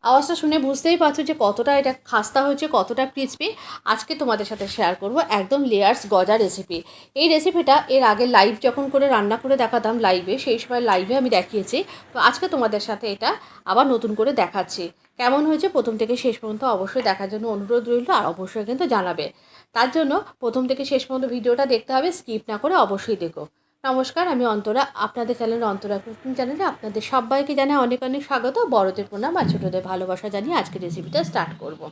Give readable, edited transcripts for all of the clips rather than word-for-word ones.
আওয়াজটা শুনে বুঝতেই পারছো যে কতটা এটা খাস্তা হয়েছে, কতটা ক্রিসপি। আজকে তোমাদের সাথে শেয়ার করব একদম লেয়ার্স গজা রেসিপি। এই রেসিপিটা এর আগে লাইভ যখন করে রান্না করে দেখাতাম লাইভে, সেই সময় লাইভে আমি দেখিয়েছি। তো আজকে তোমাদের সাথে এটা আবার নতুন করে দেখাচ্ছি। কেমন হয়েছে প্রথম থেকে শেষ পর্যন্ত অবশ্যই দেখার জন্য অনুরোধ রইল, আর অবশ্যই কিন্তু জানাবে। তার জন্য প্রথম থেকে শেষ পর্যন্ত ভিডিওটা দেখতে হবে, স্কিপ না করে অবশ্যই দেখো। নমস্কার, আমি অন্তরা। আপনাদের চ্যানেল অন্তরা কুকিং চ্যানেলে আপনাদের সবাইকে জানাই অনেক অনেক স্বাগত। বড়দের প্রণাম আর ছোটোদের ভালোবাসা জানিয়ে আজকের রেসিপিটা স্টার্ট করব।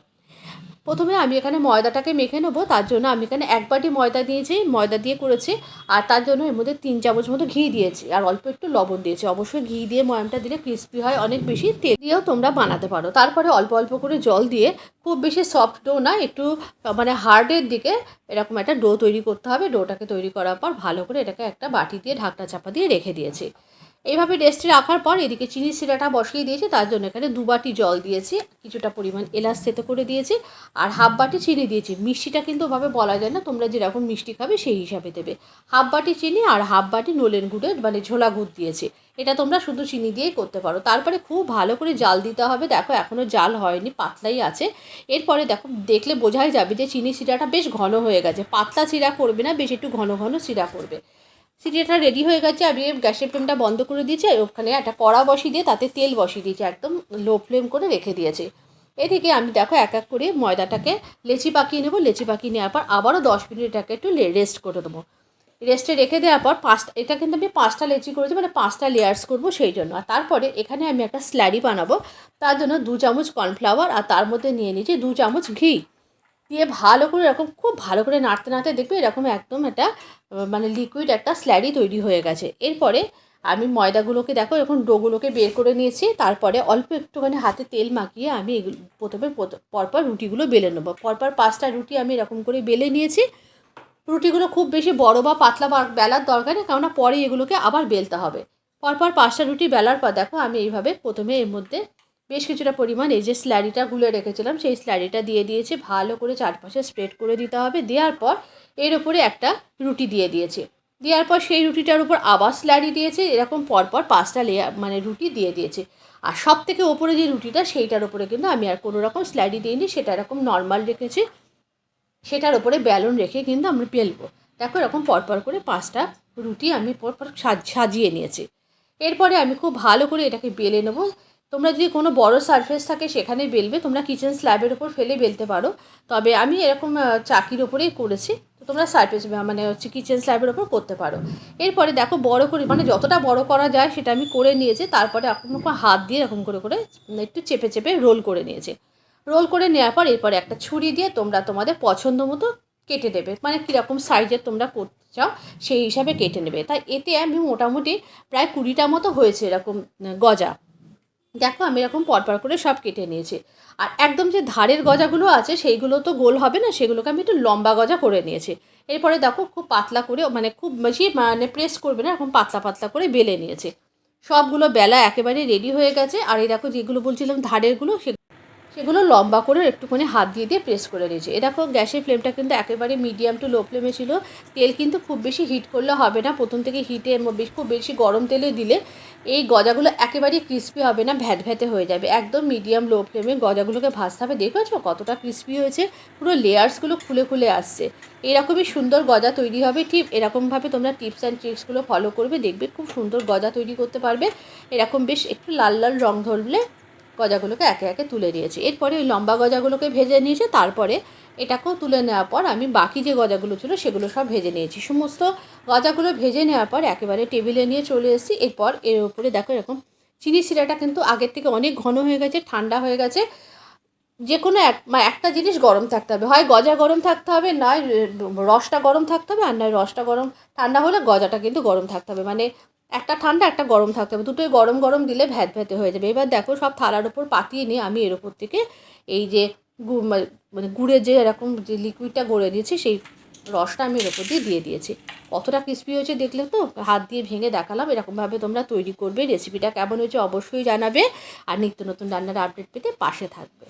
প্রথমে আমি এখানে ময়দাটাকে মেখে নেবো। তার জন্য আমি এখানে 1 বাটি ময়দা দিয়েছি, ময়দা দিয়ে করেছি। আর তার জন্য এর মধ্যে 3 চামচ মতো ঘি দিয়েছি, আর অল্প একটু লবণ দিয়েছি। অবশ্যই ঘি দিয়ে ময়ামটা দিলে ক্রিস্পি হয় অনেক বেশি। তেল দিয়েও তোমরা বানাতে পারো। তারপরে অল্প অল্প করে জল দিয়ে, খুব বেশি সফট ডো না, একটু মানে হার্ডের দিকে এরকম একটা ডো তৈরি করতে হবে। ডোটাকে তৈরি করার পর ভালো করে এটাকে একটা বাটি দিয়ে ঢাকনা চাপা দিয়ে রেখে দিয়েছি। এইভাবে রেস্টে রাখার পর এদিকে চিনির শিরাটা বসিয়ে দিয়েছি। তার জন্য এখানে 2 বাটি জল দিয়েছি, কিছুটা পরিমাণ এলাচ থেতো করে দিয়েছি, আর হাফ বাটি চিনি দিয়েছি। মিষ্টিটা কিন্তু ওভাবে বলা যায় না, তোমরা যেরকম মিষ্টি খাবে সেই হিসাবে দেবে। হাফ বাটি চিনি আর হাফ বাটি নলেন গুড়ের মানে ঝোলা গুড় দিয়েছি। এটা তোমরা শুধু চিনি দিয়েই করতে পারো। তারপরে খুব ভালো করে জাল দিতে হবে। দেখো এখনও জাল হয়নি, পাতলাই আছে। এরপরে দেখো, দেখলে বোঝাই যাবে যে চিনি শিরাটা বেশ ঘন হয়ে গেছে। পাতলা শিরা করবে না, বেশ একটু ঘন ঘন শিরা করবে। সিরিয়াটা রেডি হয়ে গেছে। আমি গ্যাসের ফ্লেমটা বন্ধ করে দিয়েছি, আর ওখানে একটা কড়া বসিয়ে দিয়ে তাতে তেল বসিয়ে দিয়েছি, একদম লো ফ্লেম করে রেখে দিয়েছি। এদিকে আমি দেখো এক এক করে ময়দাটাকে লেচি পাকিয়ে নেবো। লেচি পাকিয়ে নেওয়ার পর আবারও 10 মিনিট এটাকে একটু রেস্ট করে দেবো। রেস্টে রেখে দেওয়ার পর এটা কিন্তু আমি 5টা লেচি করেছি, মানে 5টা লেয়ার্স করবো সেই জন্য। আর তারপরে এখানে আমি একটা স্ল্যারি বানাবো। তার জন্য 2 চামচ কর্নফ্লাওয়ার, আর তার মধ্যে নিয়ে নিয়েছি 2 চামচ ঘি দিয়ে ভালো করে এরকম খুব ভালো করে নাড়তে নাড়তে দেখবে এরকম একদম একটা মানে লিকুইড একটা স্ল্যারি তৈরি হয়ে গেছে। এরপরে আমি ময়দাগুলোকে দেখো এরকম ডোগুলোকে বের করে নিয়েছি। তারপরে অল্প একটুখানি হাতে তেল মাখিয়ে আমি এগুলো প্রথমে পরপর রুটিগুলো বেলে নেবো। পরপর 5টা রুটি আমি এরকম করে বেলে নিয়েছি। রুটিগুলো খুব বেশি বড় বা পাতলা বেলার দরকার নেই, কেননা পরে এগুলোকে আবার বেলতে হবে। পরপর 5টা রুটি বেলার পর দেখো আমি এইভাবে প্রথমে এর মধ্যে বেশ কিছুটা পরিমাণ এই যে স্ল্যারিটা গুলে রেখেছিলাম সেই স্ল্যারিটা দিয়ে দিয়েছি। ভালো করে চারপাশে স্প্রেড করে দিতে হবে। দেওয়ার পর এর উপরে একটা রুটি দিয়ে দিয়েছি। দেওয়ার পর সেই রুটিটার উপর আবার স্ল্যারি দিয়েছে। এরকম পরপর 5টা লেয়ার মানে রুটি দিয়ে দিয়েছে। আর সব থেকে ওপরে যে রুটিটা সেইটার উপরে কিন্তু আমি আর কোনো রকম স্ল্যারি দিইনি, সেটা এরকম নর্মাল রেখেছি। সেটার উপরে ব্যালন রেখে কিন্তু আমরা বেলবো। দেখো এরকম পরপর করে 5টা রুটি আমি পরপর সাজিয়ে নিয়েছি। এরপরে আমি খুব ভালো করে এটাকে বেলে নেবো। তোমরা যদি কোনো বড় সারফেস থাকে সেখানে বেলবে, তোমরা কিচেন স্ল্যাবের ওপর ফেলে বেলতে পারো। তবে আমি এরকম চাকির ওপরেই করেছি। তো তোমরা সারফেস মানে হচ্ছে কিচেন স্ল্যাবের ওপর করতে পারো। এরপরে দেখো বড় করে মানে যতটা বড় করা যায় সেটা আমি করে নিয়েছি। তারপরে এখন হাত দিয়ে এরকম করে করে একটু চেপে চেপে রোল করে নিয়েছি। রোল করে নেওয়ার পর এরপরে একটা ছুরি দিয়ে তোমরা তোমাদের পছন্দ মতো কেটে দেবে, মানে কীরকম সাইজের তোমরা করতে চাও সেই হিসাবে কেটে নেবে। তাই এতে আমি মোটামুটি প্রায় 20টা মতো হয়েছে এরকম গজা। দেখো আমি এরকম পরপর করে সব কেটে নিয়েছি। আর একদম যে ধারের গজাগুলো আছে সেইগুলো তো গোল হবে না, সেগুলোকে আমি একটু লম্বা গজা করে নিয়েছি। এরপরে দেখো খুব পাতলা করে, মানে খুব বেশি মানে প্রেস করবে না, এরকম পাতলা পাতলা করে বেলে নিয়েছে। সবগুলো বেলা একেবারে রেডি হয়ে গেছে। আর এই দেখো যেগুলো বলছিলাম ধারেরগুলো, সেগুলো লম্বা করে একটুখানি হাত দিয়ে দিয়ে প্রেস করে নিয়েছি। এ দেখো গ্যাসের ফ্লেমটা কিন্তু একেবারে মিডিয়াম টু লো ফ্লেমে ছিল। তেল কিন্তু খুব বেশি হিট করলে হবে না, প্রথম থেকে হিটে খুব বেশি গরম তেলে দিলে এই গজাগুলো একেবারেই ক্রিস্পি হবে না, ভ্যাটভ্যাটে হয়ে যাবে। একদম মিডিয়াম লো ফ্লেমে গজাগুলোকে ভাজতে হবে। দেখেছো কতটা ক্রিস্পি হয়েছে, পুরো লেয়ার্সগুলো খুলে খুলে আসছে। এরকমই সুন্দর গজা তৈরি হবে। ঠিক এরকমভাবে তোমরা টিপস অ্যান্ড ট্রিক্সগুলো ফলো করবে, দেখবে খুব সুন্দর গজা তৈরি করতে পারবে। এরকম বেশ একটু লাল লাল রং ধরলে গজাগুলোকে একে একে তুলে নিয়েছি। এরপরে ওই লম্বা গজাগুলোকে ভেজে নিয়েছি। তারপরে এটাকেও তুলে নেওয়ার পর আমি বাকি যে গজাগুলো ছিল সেগুলো সব ভেজে নিয়েছি। সমস্ত গজাগুলো ভেজে নেওয়ার পর একেবারে টেবিলে নিয়ে চলে এসেছি। এরপর এর উপরে দেখো এরকম চিনি শিরাটা কিন্তু আগের থেকে অনেক ঘন হয়ে গেছে, ঠান্ডা হয়ে গেছে। যে কোনো একটা জিনিস গরম থাকতে হবে, হয় গজা গরম থাকতে হবে, নয় রসটা গরম থাকতে হবে, আর নয় রসটা গরম ঠান্ডা হলে গজাটা কিন্তু গরম থাকতে হবে। মানে একটা ঠান্ডা একটা গরম থাকতে হবে, দুটোই গরম গরম দিলে ভ্যাতে হয়ে যাবে। এবার দেখো সব থালার ওপর পাতিয়ে নিয়ে আমি এর ওপর থেকে এই যে মানে গুড়ের যে এরকম যে লিকুইডটা গড়ে দিয়েছি সেই রসটা আমি এর ওপর দিয়ে দিয়েছি। কতটা ক্রিস্পি হয়েছে দেখলে তো, হাত দিয়ে ভেঙে দেখালাম। এরকমভাবে তোমরা তৈরি করবে। রেসিপিটা কেমন হয়েছে অবশ্যই জানাবে, আর নিত্য নতুন রান্নার আপডেট পেতে পাশে থাকবে।